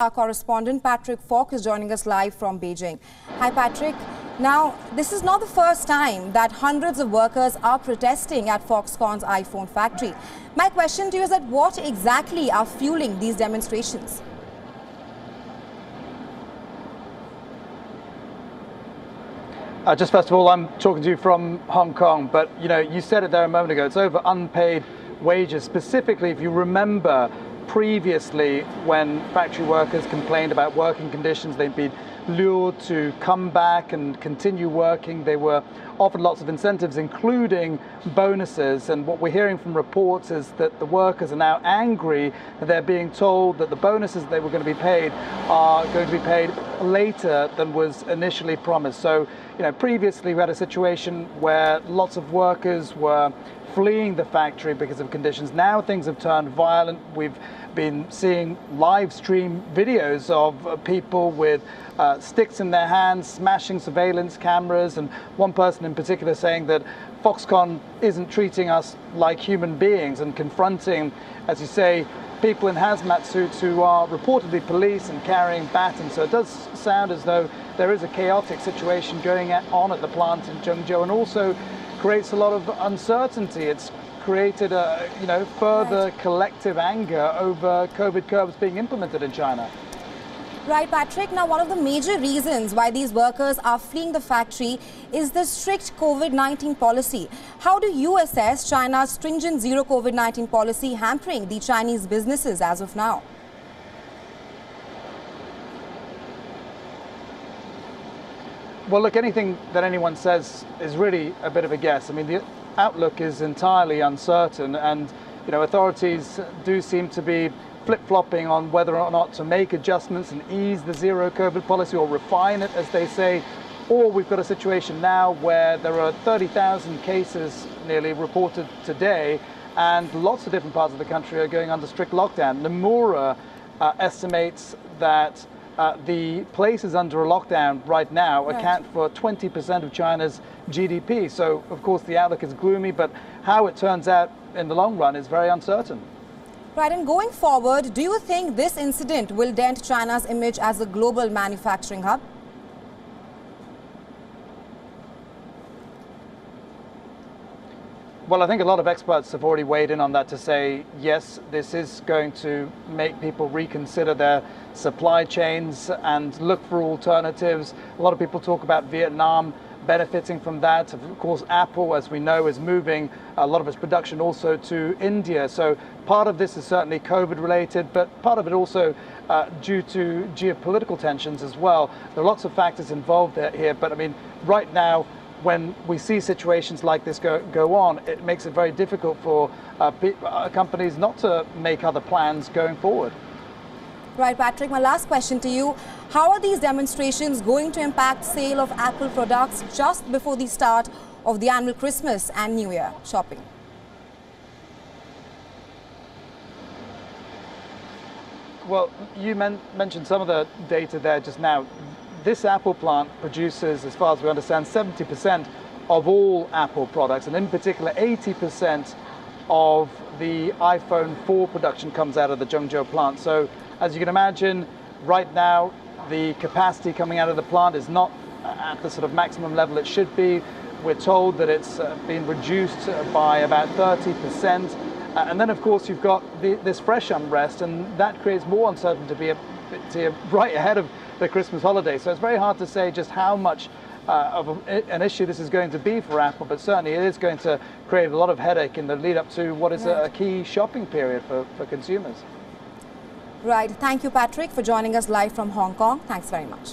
Our correspondent Patrick Fok is joining us live from Beijing. Hi Patrick. Now, this is not the first time that hundreds of workers are protesting at Foxconn's iPhone factory. My question to you is that what exactly are fueling these demonstrations? Just first of all, I'm talking to you from Hong Kong, but you said it there a moment ago, it's over unpaid wages. Specifically, if you remember previously when factory workers complained about working conditions, they'd been lured to come back and continue working. They were offered lots of incentives, including bonuses. And what we're hearing from reports is that the workers are now angry that they're being told that the bonuses they were going to be paid are going to be paid later than was initially promised. So, previously we had a situation where lots of workers were fleeing the factory because of conditions. Now things have turned violent. We've been seeing live stream videos of people with sticks in their hands, smashing surveillance cameras, and one person in particular saying that Foxconn isn't treating us like human beings, and confronting, as you say, people in hazmat suits who are reportedly police and carrying batons. So it does sound as though there is a chaotic situation going on at the plant in Zhengzhou, and also creates a lot of uncertainty. It's created a further collective anger over COVID curbs being implemented in China. Right, Patrick. Now, one of the major reasons why these workers are fleeing the factory is the strict COVID-19 policy. How do you assess China's stringent zero COVID-19 policy hampering the Chinese businesses as of now? Well, look, anything that anyone says is really a bit of a guess. I mean, the outlook is entirely uncertain, and authorities do seem to be flip-flopping on whether or not to make adjustments and ease the zero COVID policy or refine it, as they say. Or we've got a situation now where there are 30,000 cases nearly reported today, and lots of different parts of the country are going under strict lockdown. Nomura estimates that the places under a lockdown right now account for 20% of China's GDP. So, of course, the outlook is gloomy, but how it turns out in the long run is very uncertain. Right, and going forward, do you think this incident will dent China's image as a global manufacturing hub? Well, I think a lot of experts have already weighed in on that to say, yes, this is going to make people reconsider their supply chains and look for alternatives. A lot of people talk about Vietnam benefiting from that. Of course, Apple, as we know, is moving a lot of its production also to India. So part of this is certainly COVID related, but part of it also due to geopolitical tensions as well. There are lots of factors involved here, but I mean, right now, when we see situations like this go on, it makes it very difficult for companies not to make other plans going forward. Right, Patrick, my last question to you. How are these demonstrations going to impact sale of Apple products just before the start of the annual Christmas and New Year shopping? Well, you mentioned some of the data there just now. This Apple plant produces, as far as we understand, 70% of all Apple products, and in particular 80% of the iPhone 4 production comes out of the Zhengzhou plant. So, as you can imagine, right now the capacity coming out of the plant is not at the sort of maximum level it should be. We're told that it's been reduced by about 30%. And then, of course, you've got this fresh unrest, and that creates more uncertainty right ahead of the Christmas holiday. So it's very hard to say just how much of an issue this is going to be for Apple, but certainly it is going to create a lot of headache in the lead up to what is a key shopping period for consumers. Right. Thank you, Patrick, for joining us live from Hong Kong. Thanks very much.